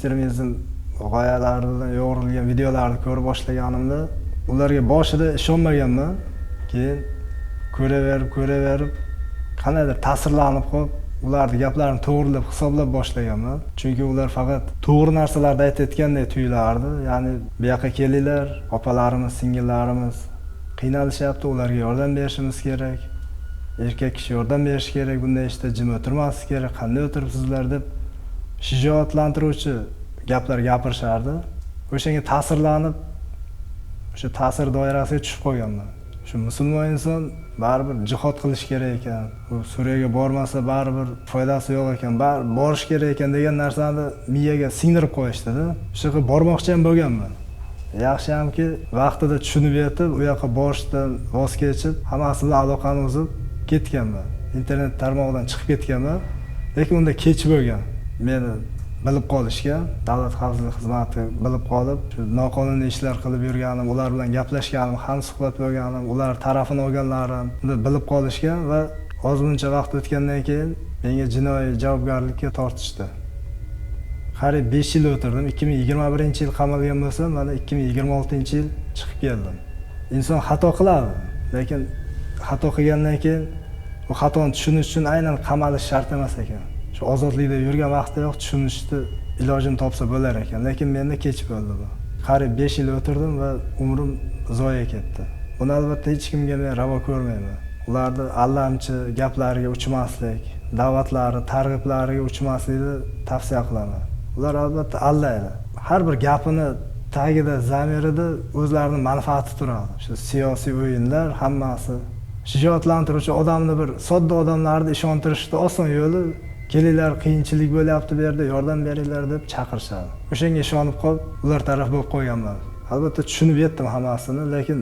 ekstremizm g'oyalari bilan yo'g'rilgan videolarni ko'ra boshlaganimda ularga boshida ishonmaganman. Keyin ko'raverib qanaydir ta'sirlanib qolib, ularning gaplarini to'g'rilab hisoblab boshlaganman. Chunki ular faqat to'g'ri narsalarni aytayotgandek tuyulardi. Ya'ni bu yoqqa kelinglar, opalarimiz, singillarimiz qiynalishyapti, ularga yordam berishimiz kerak. Erkak kishi yordam berish kerak, bunday ishda jim o'tirmaslik kerak, qanday o'tiribsizlar deb shijoatlantiruvchi gaplar gapirishardi. O'shanga ta'sirlanib, o'sha ta'sir doirasiga tushib qolganman. Shu musulmon inson baribir jihad qilish kerak ekan, u Suriyaga bormasa baribir foydasi yo'q ekan, borish kerak ekan degan narsani miyaga singdirib qo'yishdi-da. Shu yerga bormoqchi ham bo'lganman. Yaxshi-hamki vaqtida tushunib yetib, u yoqqa borishdan voz kechib, hammasi bilan aloqani uzib ketganman. Internet tarmog'idan chiqib ketganman. Lekin unda kech bo'lgan. Meni bilib qolishgan, davlat xavfsizlik xizmati bilib qolib, noqonuniy ishlar qilib yurganim, ular bilan gaplashganim, hamsuhbat bo'lganim, ular tarafini olganlarim bilib qolishgan va ozmuncha vaqt o'tgandan keyin menga jinoiy javobgarlikka tortishdi. Qariyb 5 yil o'tirdim. 2021-yil qamalgan bo'lsam, mana 2026-yil chiqib keldim. Inson xato qiladi, lekin xato qilgandan keyin bu xatoni tushunish uchun aynan qamalish shart emas ekan. Shu ozodlikda yurgan vaqtdayoq tushunishni ilojini topsa bo'lar ekan, lekin menda kech bo'ldi bu. Qariyb 5 yil o'tirdim va umrim zoya ketdi. Buni albatta hech kimga men ravo ko'rmayman. Ularni allamchi gaplariga uchmaslik, da'vatlari, targ'iblariga uchmaslikni tavsiya qilaman. Ular albatta allaydi. Har bir gapini tagida, zamirida o'zlarining manfaati turadi. Shu siyosiy o'yinlar hammasi shijoatlantiruvchi odamni, bir sodda odamlarni ishontirishda oson yo'li, kelinglar, qiyinchilik bo'lyapti bu yerda, yordam beringlar deb chaqirishadi. O'shanga ishonib qolib, ular taraf bo'lib qo'yganman. Albatta tushunib yetdim hammasini, lekin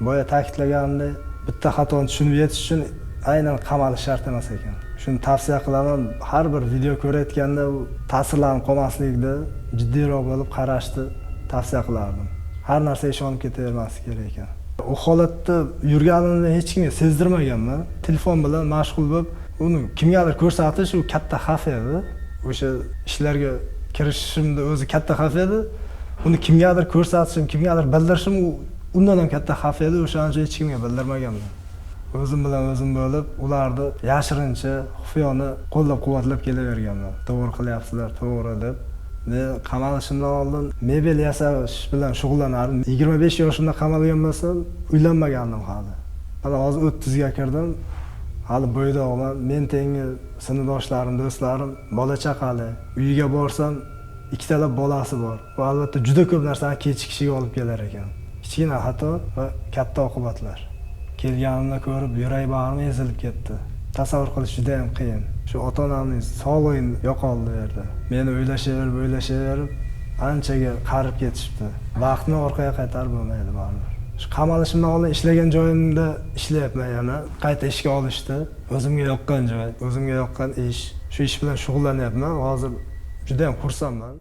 boya ta'kidlaganimdek, bitta xatoni tushunib yetish uchun aynan qamalish shart emas ekan. Shuni tavsiya qilaman. Har bir video ko'rayotganda u ta'sirlanib qolmaslikda jiddiyroq bo'lib qarashni tavsiya qilardim. Har narsaga ishonib ketavermaslik kerak ekan. U holatda yurganimni hech kimga sezdirmaganman. Telefon bilan mashg'ul bo'lib, uni kimgadir ko'rsatish u katta xavf edi. O'sha ishlarga kirishishimda o'zi katta xavf edi. Uni kimgadir ko'rsatishim, kimgadir bildirishim undan ham katta xavf edi. O'shaning uchun hech kimga bildirmaganman. O'zim bilan o'zim bo'lib, ularni yashirincha, xufiyona qo'llab-quvvatlab kelaverganman. To'g'ri qilyapsizlar, to'g'ri deb. Men qamalishimdan oldin mebel yasash bilan shug'ullanardim. 25 yoshimda qamalgan bo'lsam, uylanmagandim hali. Mana hozir 30 ga kirdim. Hali bo'ydoqman. Men tengi sinfdoshlarim, do'stlarim bola chaqali. Uyiga borsam, ikkitalab bolasi bor. Bu albatta juda ko'p narsani kechikishiga olib kelar ekan. Kichkina xato va katta oqibatlar. Kelganimni ko'rib, yurak bag'rim ezilib ketdi. Tasavvur qilish juda ham qiyin. Shu ota-onamning sog'lig'ini yo'qoldi bu yerda. Meni o'ylashaverib, anchaga qarib ketishibdi. Vaqtni orqaga qaytarib bo'lmaydi baribir. Shu qamalishimdan oldin ishlagan joyimda ishlayapman yana. Qayta ishga olishdi. O'zimga yoqqan joy, o'zimga yoqqan ish. Shu ish bilan shug'ullanyapman. Hozir juda ham xursandman.